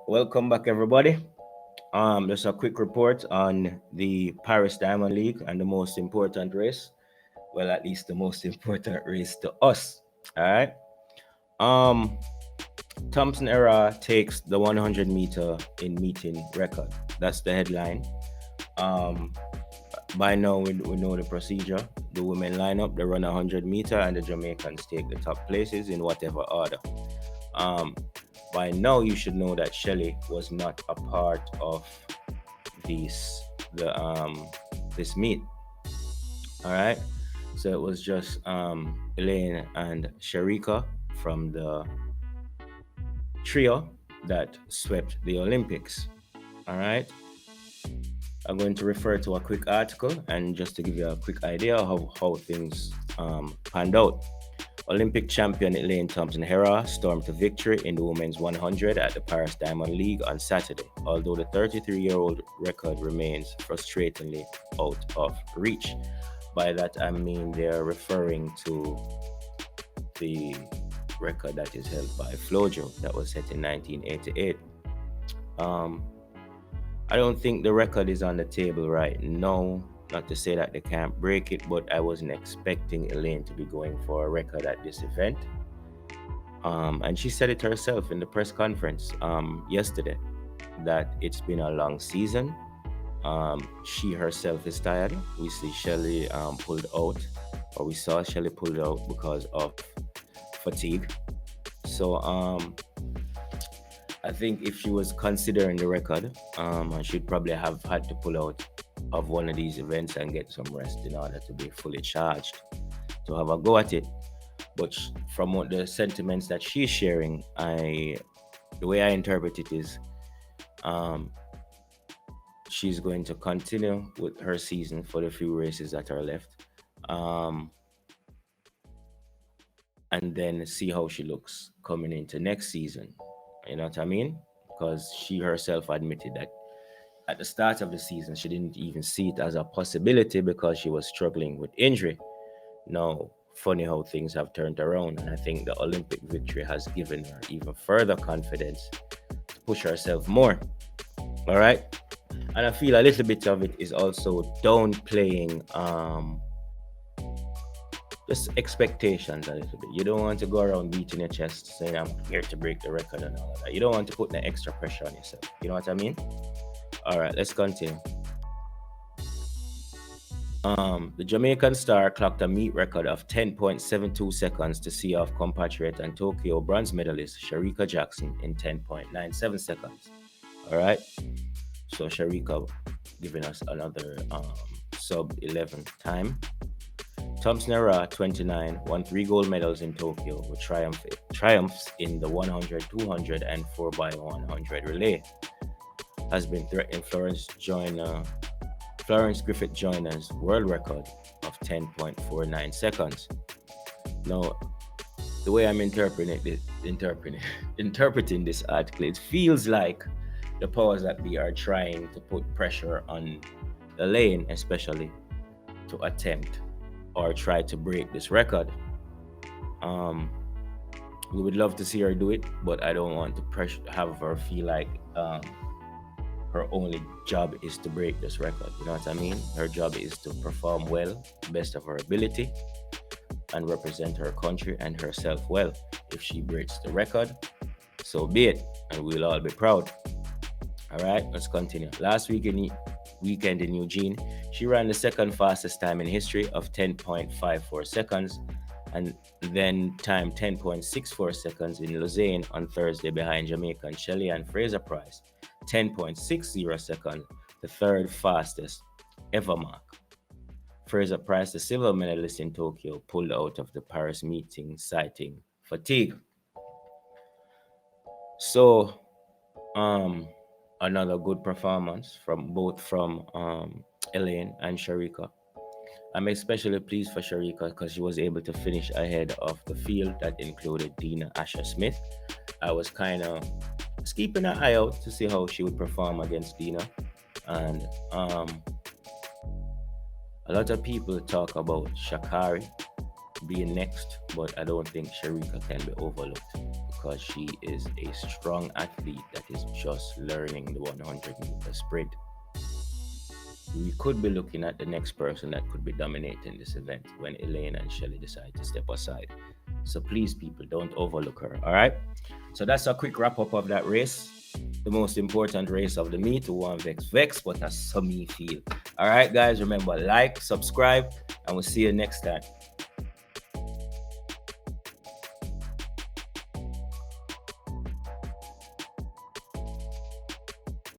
Welcome back, everybody. Just a quick report on the Paris Diamond League and the most important race. Well, at least the most important race to us. All right. Um, Thompson-Herah takes the 100 meter in meeting record. That's the headline. Um, by now, we know the procedure. The women line up, they run 100 meter, and the Jamaicans take the top places in whatever order. Um, by now, you should know that Shellie was not a part of this the this meet. All right, so it was just Elaine and Sharika from the trio that swept the Olympics. All right, I'm going to refer to a quick article and just to give you a quick idea of how things panned out. Olympic champion Elaine Thompson-Herah stormed to victory in the women's 100 at the Paris Diamond League on Saturday, although the 33-year-old record remains frustratingly out of reach. By that I mean they're referring to the record that is held by Flojo that was set in 1988. Um, I don't think the record is on the table right now. Not to say that they can't break it, but I wasn't expecting Elaine to be going for a record at this event. And she said it herself in the press conference yesterday that it's been a long season. She herself is tired. We see Shellie pulled out, or we saw Shellie pulled out because of fatigue. So I think if she was considering the record, she'd probably have had to pull out of one of these events and get some rest in order to be fully charged to have a go at it. But from what the sentiments that she's sharing, the way I interpret it is, um, she's going to continue with her season for the few races that are left, um, and then see how she looks coming into next season. You know what I mean? Because she herself admitted that at the start of the season, she didn't even see it as a possibility because she was struggling with injury. Now, funny how things have turned around, and I think the Olympic victory has given her even further confidence to push herself more. All right, and I feel a little bit of it is also downplaying just expectations a little bit. You don't want to go around beating your chest saying I'm here to break the record and all of that. You don't want to put the extra pressure on yourself. You know what I mean? All right, let's continue. The Jamaican star clocked a meet record of 10.72 seconds to see off compatriot and Tokyo bronze medalist Sharika Jackson in 10.97 seconds. All right, so Sharika giving us another sub 11 time. Thompson-Herah, 29, won 3 gold medals in Tokyo with triumphs in the 100, 200, and 4x100 relay. Has been threatening Florence Griffith Joyner's world record of 10.49 seconds. Now, the way I'm interpreting this article, it feels like the powers that be are trying to put pressure on Elaine, especially, to attempt or try to break this record. We would love to see her do it, but I don't want to have her feel like her only job is to break this record. You know what I mean? Her job is to perform well, best of her ability, and represent her country and herself well. If she breaks the record, so be it, and we'll all be proud. All right, let's continue. Last weekend in Eugene, she ran the second fastest time in history of 10.54 seconds, and then time 10.64 seconds in Lausanne on Thursday behind Jamaican Shellie-Ann fraser-pryce. 10.60 seconds, the third fastest ever mark. Fraser-Pryce, the silver medalist in Tokyo, pulled out of the Paris meeting citing fatigue. So, another good performance from Elaine and Sharika. I'm especially pleased for Sharika because she was able to finish ahead of the field that included Dina Asher-Smith. I was kind of keeping an eye out to see how she would perform against Dina, and a lot of people talk about Shakari being next, but I don't think Sharika can be overlooked because she is a strong athlete that is just learning the 100-meter sprint. We could be looking at the next person that could be dominating this event when Elaine and Shellie decide to step aside. So please, people, don't overlook her. All right. So that's a quick wrap up of that race. The most important race of the meet. Who want vex, but that's how me feel. All right, guys. Remember, like, subscribe, and we'll see you next time.